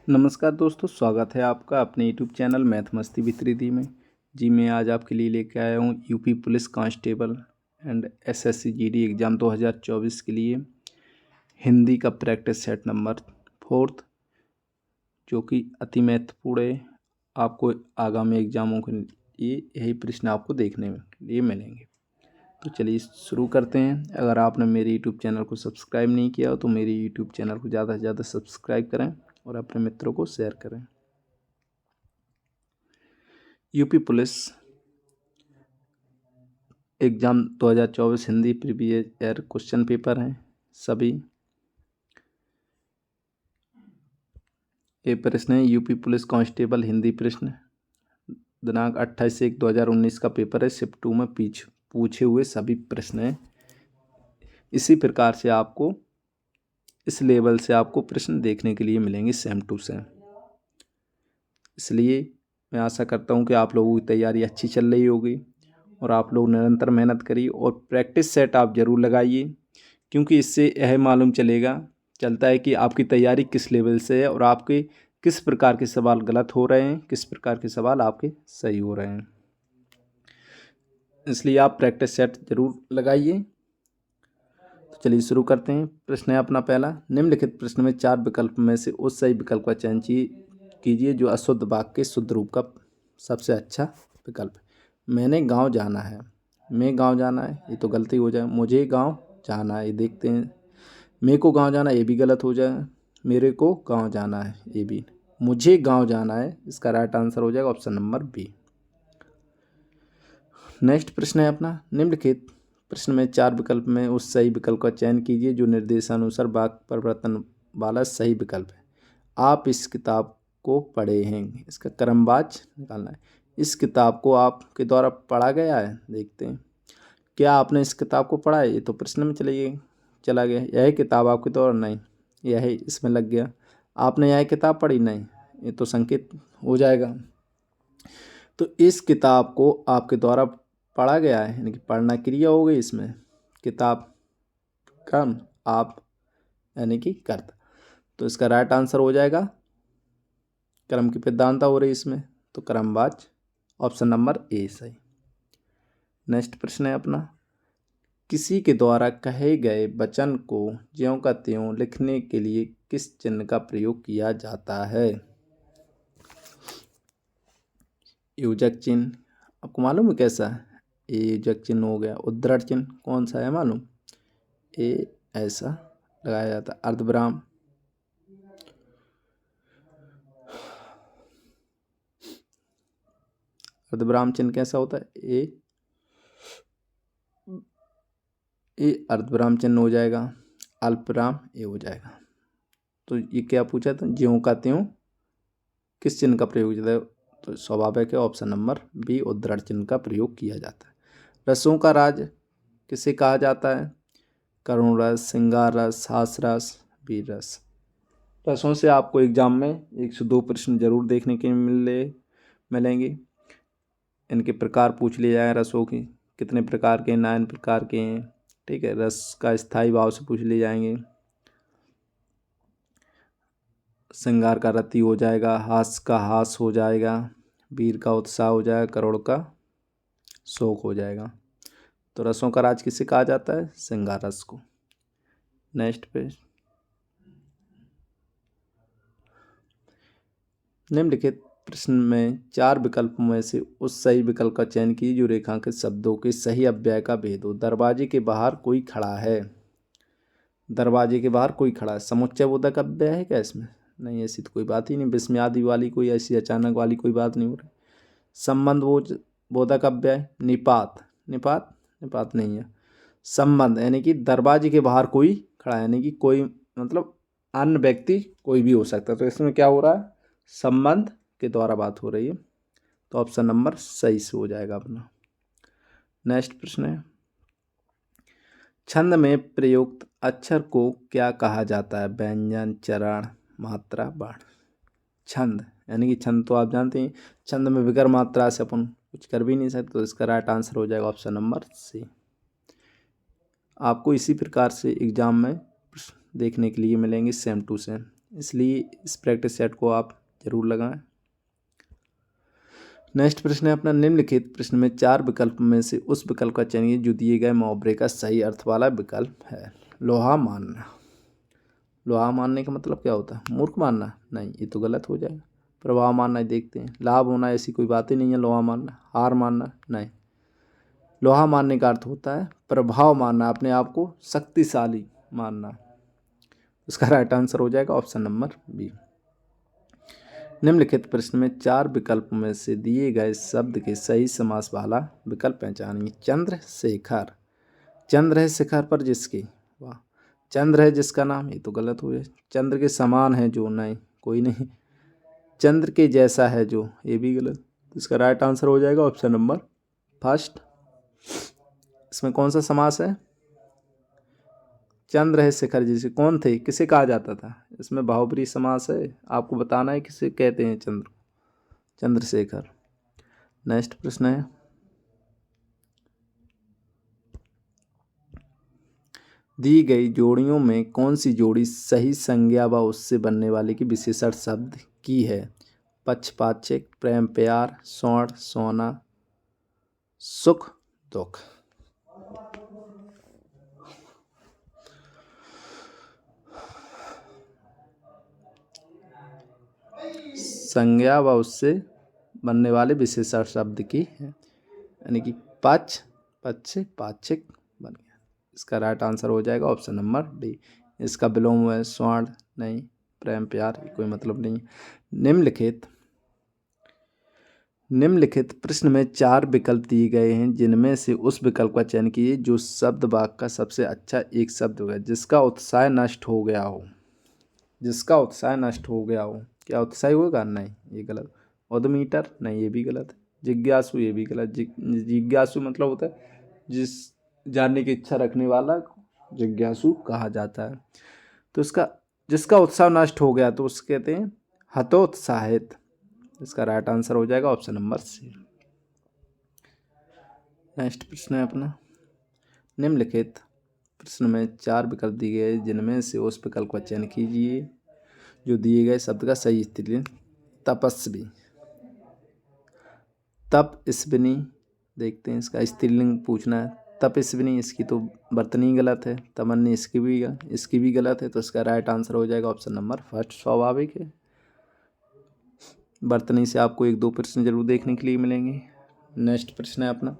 नमस्कार दोस्तों, स्वागत है आपका अपने यूट्यूब चैनल मैथ मस्ती विद रिद्धि में। जी मैं आज आपके लिए लेके आया हूँ UP police constable and SSC GD exam 2024 के लिए हिंदी का प्रैक्टिस सेट नंबर 4, जो कि अति महत्वपूर्ण है। आपको आगामी एग्ज़ामों के लिए यही प्रश्न आपको देखने में लिए मिलेंगे। तो चलिए शुरू करते हैं। अगर आपने मेरे यूट्यूब चैनल को सब्सक्राइब नहीं किया हो तो मेरे यूट्यूब चैनल को ज़्यादा से ज़्यादा सब्सक्राइब करें और अपने मित्रों को शेयर करें। UP police exam 2024 Hindi previous year question paper हैं सभी। ये प्रश्न है यूपी पुलिस कांस्टेबल हिंदी प्रश्न, दिनांक 28/1/2019 का पेपर है। शिफ्ट 2 में पूछे हुए सभी प्रश्न हैं। इसी प्रकार से आपको इस लेवल से आपको प्रश्न देखने के लिए मिलेंगे सेम टू सेम। इसलिए मैं आशा करता हूँ कि आप लोगों की तैयारी अच्छी चल रही होगी और आप लोग निरंतर मेहनत करिए और प्रैक्टिस सेट आप ज़रूर लगाइए, क्योंकि इससे यह मालूम चलता है कि आपकी तैयारी किस लेवल से है और आपके किस प्रकार के सवाल गलत हो रहे हैं, किस प्रकार के सवाल आपके सही हो रहे हैं। इसलिए आप प्रैक्टिस सेट ज़रूर लगाइए। तो चलिए शुरू करते हैं। प्रश्न है अपना पहला, निम्नलिखित प्रश्न में 4 विकल्प में से उस सही विकल्प का चयन कीजिए जो अशुद्ध वाक्य के शुद्ध रूप का सबसे अच्छा विकल्प है। मैंने गांव जाना है, मैं गांव जाना है, ये तो गलती हो जाए। मुझे गांव जाना है, ये देखते हैं। मेरे को गांव जाना है, ये भी गलत हो जाए। मेरे को गांव जाना है, ये भी। मुझे गांव जाना है, इसका राइट आंसर हो जाएगा ऑप्शन नंबर बी। नेक्स्ट प्रश्न है अपना, निम्नलिखित प्रश्न में 4 विकल्प में उस सही विकल्प का चयन कीजिए जो निर्देशानुसार वाक्य परिवर्तन वाला सही विकल्प है। आप इस किताब को पढ़े हैं, इसका क्रमवाच निकालना है। इस किताब को आपके द्वारा पढ़ा गया है, देखते हैं। क्या आपने इस किताब को पढ़ा है, ये तो प्रश्न में चला गया। यह किताब आपके द्वारा, नहीं, यह इसमें लग गया। आपने यह किताब पढ़ी, नहीं, ये तो संकेत हो जाएगा। तो इस किताब को आपके द्वारा पढ़ा गया है, यानी कि पढ़ना क्रिया हो गई इसमें। किताब कर्म, आप यानी कि कर्ता, तो इसका राइट आंसर हो जाएगा। क्रम की प्रधानता हो रही इसमें, तो क्रमवाच ऑप्शन नंबर ए सही। नेक्स्ट प्रश्न है अपना, किसी के द्वारा कहे गए वचन को ज्यों का त्यों लिखने के लिए किस चिन्ह का प्रयोग किया जाता है। योजक चिन्ह, आपको मालूम है कैसा है? ए योजक चिन्ह हो गया। उद्धरण चिन्ह कौन सा है मालूम? ए ऐसा लगाया जाता है। अर्धविराम, अर्धविराम चिन्ह कैसा होता है? ए अर्धविराम चिन्ह हो जाएगा। अल्पविराम ए हो जाएगा। तो ये क्या पूछा था, ज्यों का त्यों किस चिन्ह का प्रयोग किया जाता है? तो स्वाभाविक है ऑप्शन नंबर बी, उद्धरण चिन्ह का प्रयोग किया जाता है। रसों का राज किसे कहा जाता है? करुण रस, श्रृंगार रस, हास रस, वीर रस। रसों से आपको एग्जाम में 102 प्रश्न जरूर देखने के मिलेंगे। इनके प्रकार पूछ लिए जाए, रसों की कितने प्रकार के, 9 प्रकार के हैं। ठीक है, रस का स्थायी भाव से पूछ लिए जाएंगे। श्रृंगार का रति हो जाएगा, हास का हास हो जाएगा, वीर का उत्साह हो जाएगा, करुण का शोक हो जाएगा। तो रसों का राज किसे कहा जाता है? श्रृंगार रस को। नेक्स्ट पे, निम्नलिखित प्रश्न में 4 विकल्पों में से उस सही विकल्प का चयन कीजिए जो रेखांकित शब्दों के सही अव्यय का भेद हो। दरवाजे के बाहर कोई खड़ा है, दरवाजे के बाहर कोई खड़ा है, समुच्चय बोधक अव्यय है क्या इसमें? नहीं, ऐसी तो कोई बात ही नहीं। विस्मयादि वाली कोई ऐसी अचानक वाली कोई बात नहीं हो रही। संबंध बोधक अव्यय, निपात, निपात निपात नहीं है। संबंध यानी कि दरवाजे के बाहर कोई खड़ा है, यानी कि कोई मतलब अन्य व्यक्ति कोई भी हो सकता है। तो इसमें क्या हो रहा है? संबंध के द्वारा बात हो रही है, तो ऑप्शन नंबर सही से हो जाएगा अपना। नेक्स्ट प्रश्न है, छंद में प्रयुक्त अक्षर को क्या कहा जाता है? व्यंजन, चरण, मात्रा, बाण। छंद यानी कि छंद तो आप जानते हैं, छंद में बगैर मात्रा से अपन कुछ कर भी नहीं सकते, तो इसका राइट आंसर हो जाएगा ऑप्शन नंबर सी। आपको इसी प्रकार से एग्जाम में देखने के लिए मिलेंगे सेम टू सेम। इसलिए इस प्रैक्टिस सेट को आप जरूर लगाएं। नेक्स्ट प्रश्न है अपना, निम्नलिखित प्रश्न में 4 विकल्प में से उस विकल्प का चयन कीजिए जो दिए गए मुहावरे का सही अर्थ वाला विकल्प है। लोहा मानना। लोहा मानने का मतलब क्या होता है? मूर्ख मानना? नहीं, ये तो गलत हो जाएगा। प्रभाव मानना, देखते हैं। लाभ होना, ऐसी कोई बात ही नहीं है लोहा मानना। हार मानना? नहीं। लोहा मानने का अर्थ होता है प्रभाव मानना, अपने आप को शक्तिशाली मानना। इसका राइट आंसर हो जाएगा ऑप्शन नंबर बी। निम्नलिखित प्रश्न में 4 विकल्प में से दिए गए शब्द के सही समास वाला विकल्प पहचानिए। चंद्रशेखर। चंद्र है शिखर पर जिसकी, वाह। चंद्र है जिसका नाम, ये तो गलत हो गया। चंद्र के समान है जो, नहीं, कोई नहीं। चंद्र के जैसा है जो, ये भी गलत। इसका राइट आंसर हो जाएगा ऑप्शन नंबर फर्स्ट। इसमें कौन सा समास है? चंद्र है शिखर जैसे, कौन थे, किसे कहा जाता था? इसमें बहुब्रीहि समास है, आपको बताना है किसे कहते हैं चंद्र, चंद्रशेखर। नेक्स्ट प्रश्न है, दी गई जोड़ियों में कौन सी जोड़ी सही संज्ञा व उससे बनने वाले की विशेषण शब्द की है? पक्षपातचिक, प्रेम प्यार, स्वर्ण सोना, सुख दुख। संज्ञा व उससे बनने वाले विशेषण शब्द की है, यानी कि पक्ष, पक्ष, पाक्षिक बन गया। इसका राइट आंसर हो जाएगा ऑप्शन नंबर डी। इसका विलोम है स्वर्ण, नहीं। प्रेम प्यार, कोई मतलब नहीं। निम्नलिखित प्रश्न में 4 विकल्प दिए गए हैं जिनमें से उस विकल्प का चयन कीजिए जो शब्द वाक्य का सबसे अच्छा एक शब्द होगा जिसका उत्साह नष्ट हो गया हो। जिसका उत्साह नष्ट हो गया हो, क्या उत्साही होगा? नहीं, ये गलत। उद्यमीटर, नहीं, ये भी गलत है। जिज्ञासु, ये भी गलत। जिज्ञासु मतलब होता है जिस जानने की इच्छा रखने वाला जिज्ञासु कहा जाता है। तो इसका, जिसका उत्साह नष्ट हो गया तो उसको कहते हैं हतोत्साहित। इसका राइट आंसर हो जाएगा ऑप्शन नंबर सी। नेक्स्ट प्रश्न है अपना, निम्नलिखित प्रश्न में 4 विकल्प दिए गए जिनमें से उस विकल्प का चयन कीजिए जो दिए गए शब्द का सही स्त्रीलिंग। तपस्वी, तपस्विनी, देखते हैं इसका स्त्रीलिंग पूछना है। तपस्विनी, इसकी तो वर्तनी गलत है। तमन्नी, इसकी भी गलत है। तो इसका राइट आंसर हो जाएगा ऑप्शन नंबर फर्स्ट, स्वाभाविक है। वर्तनी से आपको 1-2 प्रश्न जरूर देखने के लिए मिलेंगे। नेक्स्ट प्रश्न है अपना,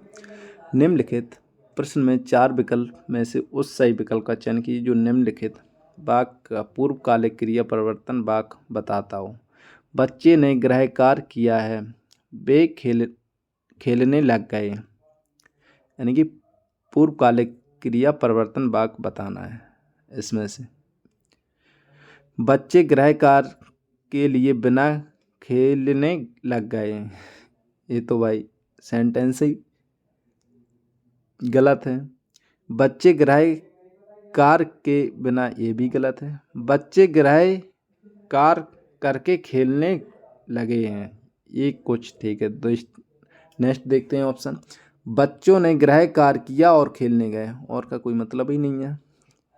निम्नलिखित प्रश्न में 4 विकल्प में से उस सही विकल्प का चयन कीजिए जो निम्नलिखित वाक्य का पूर्वकालिक क्रिया परिवर्तन वाक्य बताता हो। बच्चे ने गृह कार्य किया है, वे खेलने लग गए, यानी कि पूर्वकालिक क्रिया परिवर्तन वाक्य बताना है। इसमें से बच्चे गृह कार्य के लिए बिना खेलने लग गए, ये तो भाई सेंटेंस ही गलत है। बच्चे गृह कार्य के बिना, ये भी गलत है। बच्चे गृह कार्य करके खेलने लगे हैं, ये कुछ ठीक है। नेक्स्ट देखते हैं ऑप्शन, बच्चों ने गृह कार्य किया और खेलने गए, और का कोई मतलब ही नहीं है।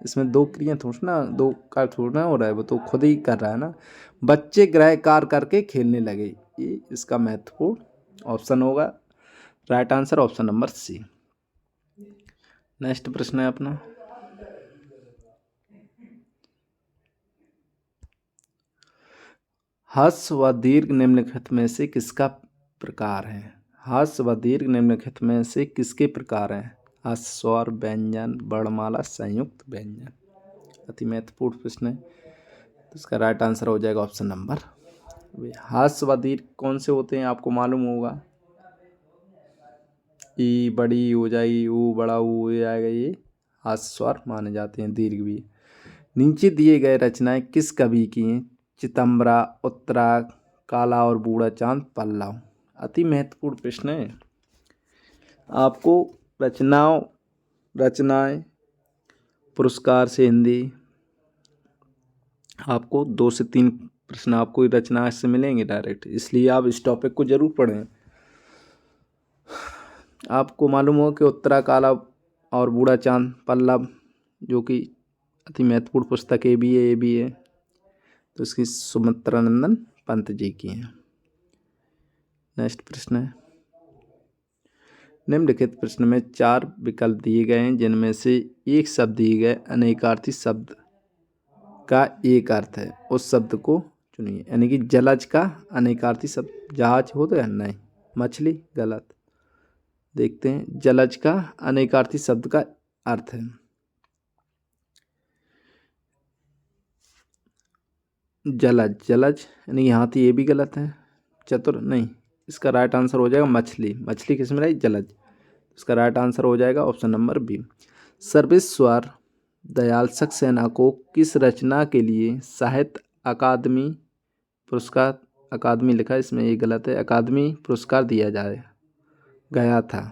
इसमें 2 क्रिया थोड़ा ना, 2 कार्य थोड़ा हो रहा है, वो तो खुद ही कर रहा है ना। बच्चे गृह कार्य करके खेलने लगे, ये इसका महत्वपूर्ण ऑप्शन होगा। Right answer option number C. Next प्रश्न है अपना, ह्रस्व व दीर्घ निम्नलिखित में से किसका प्रकार है? ह्रस्व व दीर्घ निम्नलिखित में से किसके प्रकार हैं? ह्रस्व, स्वर, व्यंजन, वर्णमाला, संयुक्त व्यंजन। अति महत्वपूर्ण प्रश्न है। तो इसका राइट आंसर हो जाएगा ऑप्शन नंबर। ह्रस्व व दीर्घ कौन से होते हैं आपको मालूम होगा। ई बड़ी हो जाएगी, ऊ बड़ा ऊ हो जाएगा, ये ह्रस्व स्वर माने जाते हैं। दीर्घ भी। नीचे दिए गए रचनाएं किस कवि की हैं? चितंबरा, उत्तरा, काला और बूढ़ा चांद, पल्लव। अति महत्वपूर्ण प्रश्न है। आपको रचनाएं पुरस्कार से हिंदी, आपको 2 से 3 प्रश्न आपको रचना से मिलेंगे डायरेक्ट, इसलिए आप इस टॉपिक को जरूर पढ़ें। आपको मालूम हो कि उत्तरा, काला और बूढ़ा चांद, पल्लव, जो कि अति महत्वपूर्ण पुस्तक ये भी है। तो इसकी सुमित्रानंदन पंत जी की हैं। नेक्स्ट प्रश्न है, निम्नलिखित प्रश्न में 4 विकल्प दिए गए हैं जिनमें से एक शब्द दिए गए अनेकार्थी शब्द का एक अर्थ है, उस शब्द को चुनिए। यानी कि जलज का अनेकार्थी शब्द जहाज हो तो नहीं, मछली गलत। देखते हैं, जलज का अनेकार्थी शब्द का अर्थ है जलज, जलज यानी हाथी, ये भी गलत है। चतुर नहीं, इसका राइट आंसर हो जाएगा मछली। मछली किस में रही? जलज। इसका राइट आंसर हो जाएगा option number B. Sarveshwar Dayal Saxena को किस रचना के लिए साहित्य अकादमी पुरस्कार, अकादमी लिखा है इसमें, ये गलत है, अकादमी पुरस्कार दिया गया था।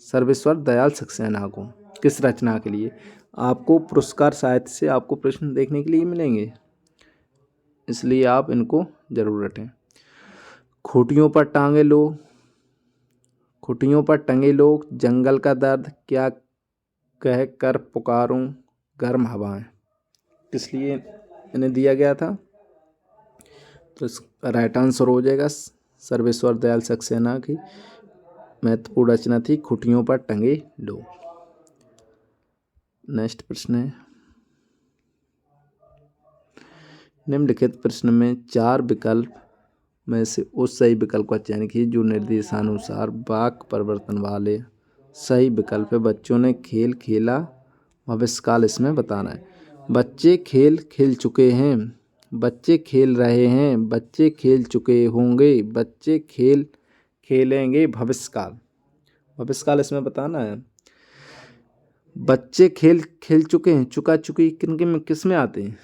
सर्वेश्वर दयाल सक्सेना को किस रचना के लिए? आपको पुरस्कार साहित्य से आपको प्रश्न देखने के लिए मिलेंगे, इसलिए आप इनको जरूर रटें। खूंटियों पर टांगे लोग, खूंटियों पर टंगे लोग, जंगल का दर्द, क्या कह कर पुकारूं गर्म हवाएं, किस लिए इन्हें दिया गया था? तो इसका राइट आंसर हो जाएगा सर्वेश्वर दयाल सक्सेना की महत्वपूर्ण रचना थी खूंटियों पर टंगे लोग। नेक्स्ट प्रश्न है, निम्नलिखित प्रश्न में 4 विकल्प में से उस सही विकल्प का चयन कीजिए जो निर्देशानुसार वाक्य परिवर्तन वाले सही विकल्प है। बच्चों ने खेल खेला, भविष्यकाल इसमें बताना है। बच्चे खेल खेल चुके हैं, बच्चे खेल रहे हैं, बच्चे खेल चुके होंगे, बच्चे खेल खेलेंगे, भविष्यकाल, भविष्यकाल इसमें बताना है। बच्चे खेल खेल चुके हैं, चुका चुकी किस में आते हैं?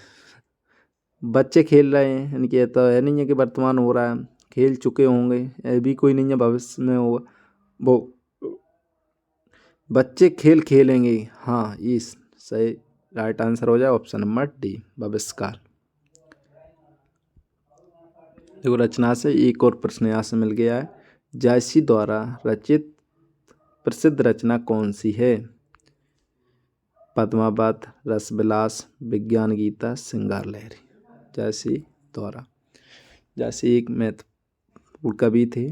बच्चे खेल रहे हैं, यानी कि तो है नहीं है कि वर्तमान हो रहा है। खेल चुके होंगे, ये भी कोई नहीं है, भविष्य में होगा। वो बच्चे खेल खेलेंगे, हाँ ये सही राइट आंसर हो जाए ऑप्शन नंबर डी, भविष्यकाल। देखो, रचना से एक और प्रश्न यहाँ से मिल गया है। जायसी द्वारा रचित प्रसिद्ध रचना कौन सी है? पद्मावत, रसविलास, विज्ञान गीता, श्रृंगार लहरी। जायसी द्वारा, जायसी एक महत्वपूर्ण कवि थे,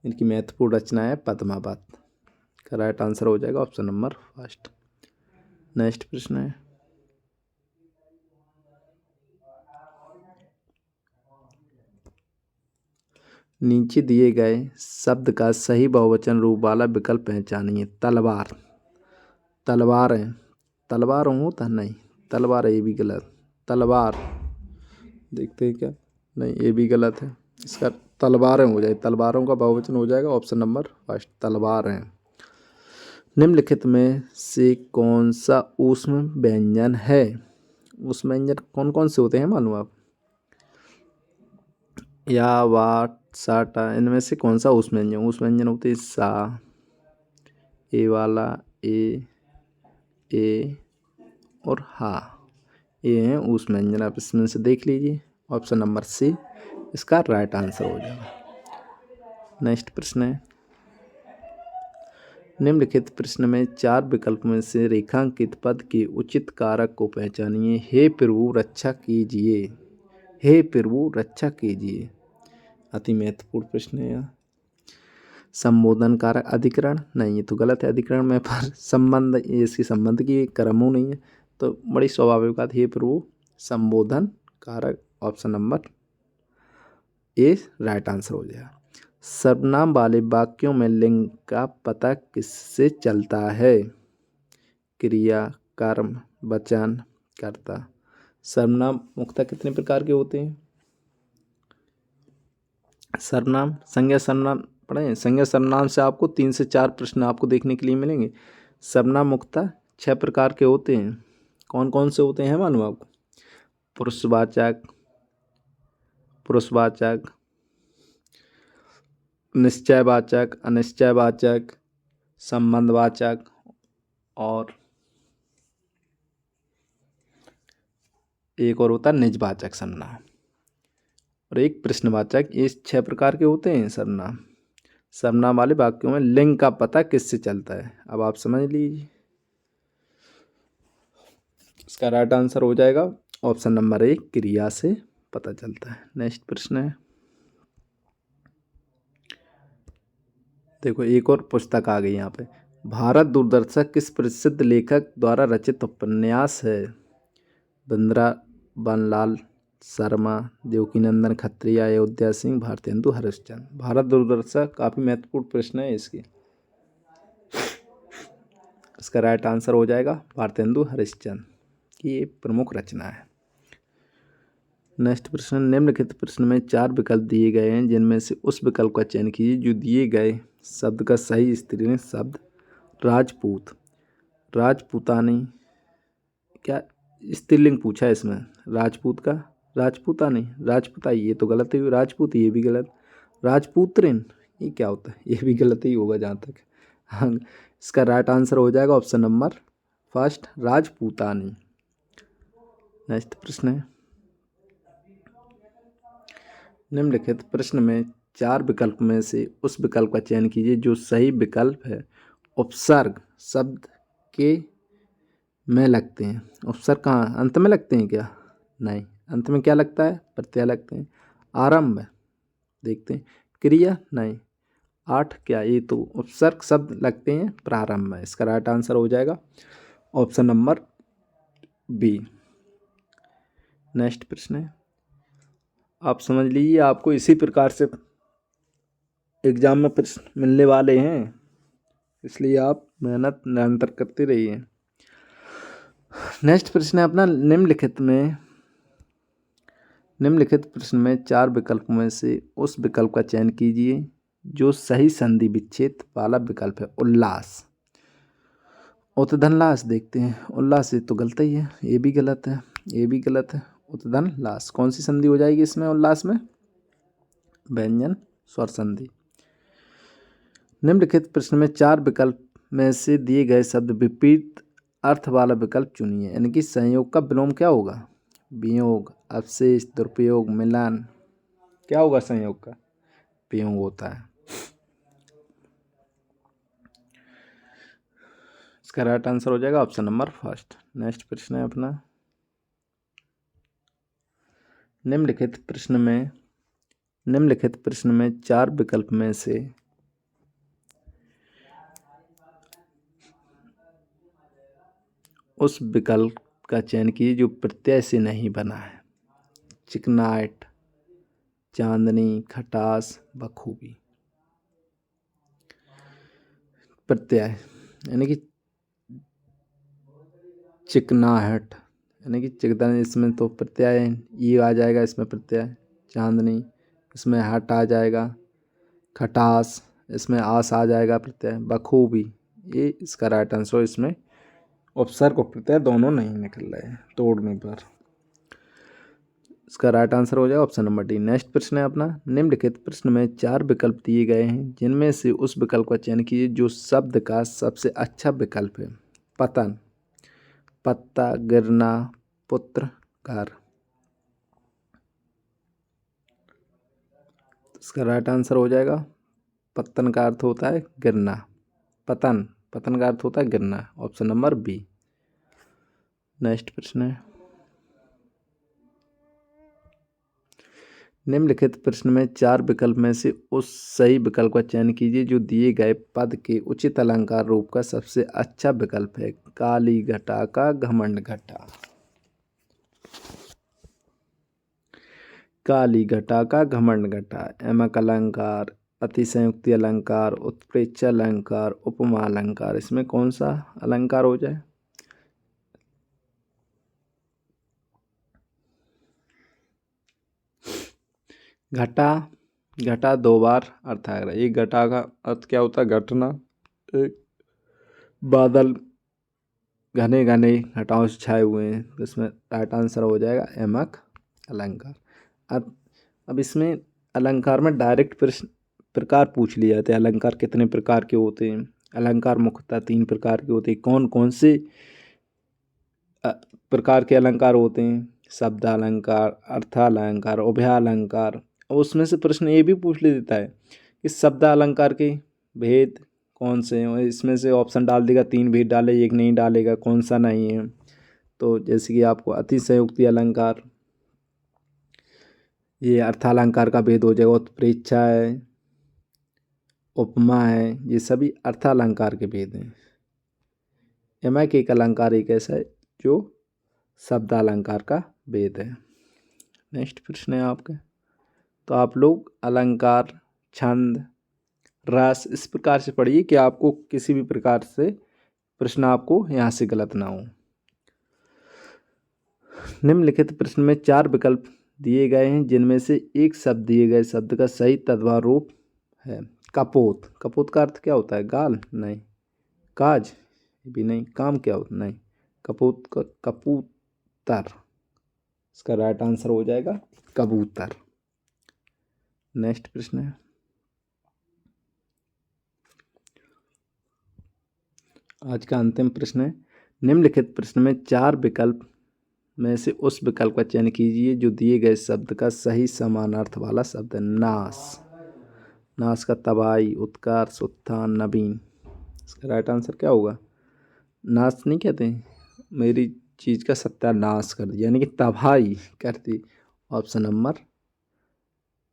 इनकी महत्वपूर्ण रचना है पद्मावत। का राइट आंसर हो जाएगा ऑप्शन नंबर फर्स्ट। नेक्स्ट प्रश्न है, नीचे दिए गए शब्द का सही बहुवचन रूप वाला विकल्प पहचानिए। तलवार, तलवार है, तलवार होता नहीं, तलवार है, ये भी गलत। तलवार, देखते हैं क्या, नहीं ये भी गलत है। इसका तलवारें हो जाए, तलवारों का बहुवचन हो जाएगा ऑप्शन नंबर फर्स्ट, तलवार है। निम्नलिखित में से कौन सा ऊष्म व्यंजन है? ऊष्म व्यंजन कौन कौन से होते हैं मालूम आप? या, वाट, साटा, इनमें से कौन सा ऊष्म व्यंजन? ऊष्म व्यंजन होते हैं सा, ए वाला, ए और हा, ये हैं ऊष्म व्यंजन। आप इसमें से देख लीजिए, ऑप्शन नंबर सी इसका राइट आंसर हो जाएगा। नेक्स्ट प्रश्न है, निम्नलिखित प्रश्न में 4 विकल्प में से रेखांकित पद के उचित कारक को पहचानिए। हे प्रभु रक्षा कीजिए, हे प्रभु रक्षा कीजिए, अति महत्वपूर्ण प्रश्न है यह। संबोधन कारक, अधिकरण नहीं, ये तो गलत है। अधिकरण में पर संबंध, ये इसकी संबंध की क्रमों नहीं है, तो बड़ी स्वाभाविक बात, हे प्रभु संबोधन कारक, option number A right answer हो जाएगा। सर्वनाम वाले वाक्यों में लिंग का पता किससे चलता है? क्रिया, कर्म, वचन, कर्ता। सर्वनाम मुख्यतः कितने प्रकार के होते हैं? सर्वनाम, संज्ञा सर्वनाम पढ़े। संज्ञा सर्वनाम से आपको 3 से 4 प्रश्न आपको देखने के लिए मिलेंगे। सर्वनाम मुख्यतः 6 प्रकार के होते हैं। कौन कौन से होते हैं मालूम आपको? पुरुषवाचक, पुरुषवाचक, निश्चयवाचक, अनिश्चयवाचक, संबंधवाचक और एक और होता है निजवाचक सर्वनाम, और एक प्रश्नवाचक। ये 6 प्रकार के होते हैं सर्वनाम। सर्वनाम वाले वाक्यों में लिंग का पता किससे चलता है? अब आप समझ लीजिए, इसका राइट आंसर हो जाएगा ऑप्शन नंबर ए क्रिया से पता चलता है। नेक्स्ट प्रश्न है, देखो एक और पुस्तक आ गई यहाँ पे। भारत दूरदर्शक किस प्रसिद्ध लेखक द्वारा रचित उपन्यास है? बंद्रा बनलाल शर्मा, देवकीनंदन खत्री, अयोध्या सिंह, भारतेंदु हरिश्चंद्र। भारत दूरदर्शक काफ़ी महत्वपूर्ण प्रश्न है इसकी। इसका राइट आंसर हो जाएगा भारतेंदु हरिश्चंद्र की ये प्रमुख रचना है। नेक्स्ट प्रश्न, निम्नलिखित प्रश्न में 4 विकल्प दिए गए हैं जिनमें से उस विकल्प का चयन कीजिए जो दिए गए शब्द का सही स्त्रीलिंग शब्द राजपूत, राजपूतानी, क्या स्त्रीलिंग पूछा है इसमें? राजपूत का राजपूता नहीं, राजपूताई, ये तो गलत है। राजपूत ये भी गलत। राजपुत्रिन ये क्या होता है? ये भी गलत ही होगा जहाँ तक। हाँ, इसका राइट आंसर हो जाएगा ऑप्शन नंबर फर्स्ट, राजपूतानी। नेक्स्ट प्रश्न है, निम्नलिखित प्रश्न में 4 विकल्प में से उस विकल्प का चयन कीजिए जो सही विकल्प है। उपसर्ग शब्द के में लगते हैं। उपसर्ग कहाँ? अंत में लगते हैं क्या? नहीं, अंत में क्या लगता है? प्रत्यय लगते हैं। आरंभ देखते हैं, क्रिया नहीं। 8 क्या? ये तो उपसर्ग शब्द लगते हैं प्रारंभ में। इसका राइट आंसर हो जाएगा ऑप्शन नंबर बी। नेक्स्ट प्रश्न है, आप समझ लीजिए आपको इसी प्रकार से एग्जाम में प्रश्न मिलने वाले हैं, इसलिए आप मेहनत निरंतर करते रहिए। नेक्स्ट प्रश्न है अपना, निम्नलिखित प्रश्न में 4 विकल्पों में से उस विकल्प का चयन कीजिए जो सही संधि विच्छेद वाला विकल्प है। उल्लास, उत्धनलास देखते हैं। उल्लास ये तो गलत ही है, ये भी गलत है, ये भी गलत है। उत्धनलास कौन सी संधि हो जाएगी इसमें? उल्लास में व्यंजन स्वर संधि। निम्नलिखित प्रश्न में 4 विकल्प में से दिए गए शब्द विपरीत अर्थ वाला विकल्प चुनिए। यानी कि संयोग का विलोम क्या होगा? वियोग, अवशेष, दुरुपयोग, मिलान। क्या होगा संयोग का? वियोग होता है। इसका राइट आंसर हो जाएगा ऑप्शन नंबर फर्स्ट। नेक्स्ट प्रश्न है अपना, निम्नलिखित प्रश्न में 4 विकल्प में से उस विकल्प का चयन कीजिए जो प्रत्यय से नहीं बना है। चिकनाहट, चांदनी, खटास, बखूबी। प्रत्यय यानी कि चिकनाहट यानी कि चिकना, इसमें तो प्रत्यय ये आ जाएगा, इसमें प्रत्यय। चांदनी इसमें हट आ जाएगा। खटास इसमें आस आ जाएगा प्रत्यय। बखूबी ये इसका राइट आंसर। इसमें उपसर्ग और प्रत्यय दोनों नहीं निकल रहे हैं तोड़ने पर। इसका राइट आंसर हो जाएगा ऑप्शन नंबर डी। नेक्स्ट प्रश्न है अपना, निम्नलिखित प्रश्न में 4 विकल्प दिए गए हैं जिनमें से उस विकल्प का चयन कीजिए जो शब्द का सबसे अच्छा विकल्प है। पतन, पत्ता, गिरना, पुत्र, घर। इसका राइट आंसर हो जाएगा, पतन का अर्थ होता है गिरना। पतन का अर्थ होता है गिरना। Option number B. नेक्स्ट प्रश्न है, निम्नलिखित प्रश्न में 4 विकल्प में से उस सही विकल्प का चयन कीजिए जो दिए गए पद के उचित अलंकार रूप का सबसे अच्छा विकल्प है। काली घटा का घमंड घटा, काली घटा का घमंड घटा। एमक अलंकार, अतिशयोक्ति अलंकार, उत्प्रेक्षा अलंकार, उपमा अलंकार। इसमें कौन सा अलंकार हो जाए? घटा, घटा 2 बार अर्थ आ रहा है। एक घटा का अर्थ क्या होता है? घटना। एक बादल घने घने घटाओं से छाए हुए हैं, तो इसमें राइट आंसर हो जाएगा एमक अलंकार। अब इसमें अलंकार में डायरेक्ट प्रकार पूछ लिए जाते हैं। अलंकार कितने प्रकार के होते हैं? अलंकार मुख्यतः 3 प्रकार के होते हैं। कौन कौन से प्रकार के अलंकार होते हैं? शब्द अलंकार, अर्थालंकार, उभयालंकार। और उसमें से प्रश्न ये भी पूछ ले देता है कि शब्द अलंकार के भेद कौन से हैं। इसमें से ऑप्शन डाल देगा, 3 भेद डाले, एक नहीं डालेगा, कौन सा नहीं है। तो जैसे कि आपको अतिशयोक्ति अलंकार, ये अर्थालंकार का भेद हो जाएगा। उत्प्रेक्षा है, उपमा है, ये सभी अर्थालंकार के भेद हैं। यमक एक अलंकार एक ऐसा है जो शब्दालंकार का भेद है। नेक्स्ट प्रश्न है आपका, तो आप लोग अलंकार, छंद, रस इस प्रकार से पढ़िए कि आपको किसी भी प्रकार से प्रश्न आपको यहाँ से गलत ना हो। निम्नलिखित प्रश्न में 4 विकल्प दिए गए हैं जिनमें से एक शब्द दिए गए शब्द का सही तद्भव रूप है। कपोत, कपोत का अर्थ क्या होता है? गाल? नहीं। काज भी नहीं। काम क्या होता? नहीं। कपोत का कबूतर, इसका राइट आंसर हो जाएगा कबूतर। नेक्स्ट प्रश्न है, आज का अंतिम प्रश्न है। निम्नलिखित प्रश्न में 4 विकल्प में से उस विकल्प का चयन कीजिए जो दिए गए शब्द का सही समानार्थ वाला शब्द है। नाश, नाश का तबाही, उत्कर्ष, उत्थान, नवीन, इसका राइट आंसर क्या होगा? नाश नहीं कहते हैं, मेरी चीज़ का सत्यानाश कर दी, यानी कि तबाही कर दी। Option number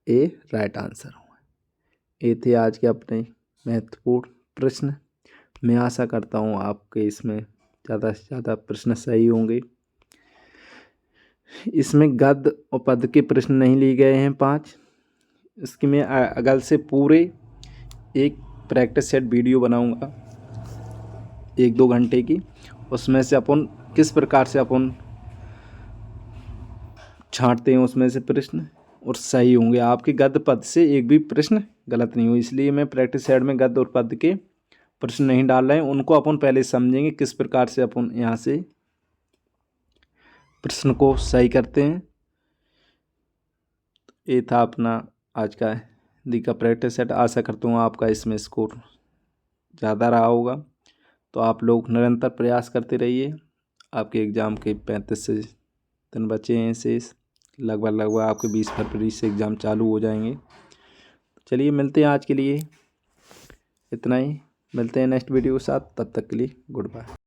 A right answer होगा। ये थे आज के अपने महत्वपूर्ण प्रश्न। मैं आशा करता हूँ आपके इसमें ज़्यादा से ज़्यादा प्रश्न सही होंगे। इसमें गद्य और पद्य के प्रश्न नहीं लिए गए हैं 5। इसकी मैं अगल से पूरे एक प्रैक्टिस सेट वीडियो बनाऊंगा 1-2 घंटे की। उसमें से अपन किस प्रकार से अपन छांटते हैं उसमें से प्रश्न, और सही होंगे। आपके गद्य पद से एक भी प्रश्न गलत नहीं हो, इसलिए मैं प्रैक्टिस सेट में गद्य और पद्य के प्रश्न नहीं डाल रहे हैं। उनको अपन पहले समझेंगे किस प्रकार से अपन यहाँ से प्रश्न को सही करते हैं। ये था अपना आज का हिंदी का प्रैक्टिस सेट। आशा करता हूँ आपका इसमें स्कोर ज़्यादा रहा होगा। तो आप लोग निरंतर प्रयास करते रहिए। आपके एग्ज़ाम के 35 से दिन बचे हैं शेष। लगभग आपके 20 फरवरी से एग्ज़ाम चालू हो जाएंगे। चलिए मिलते हैं, आज के लिए इतना ही। मिलते हैं नेक्स्ट वीडियो के साथ, तब तक के लिए गुड बाय।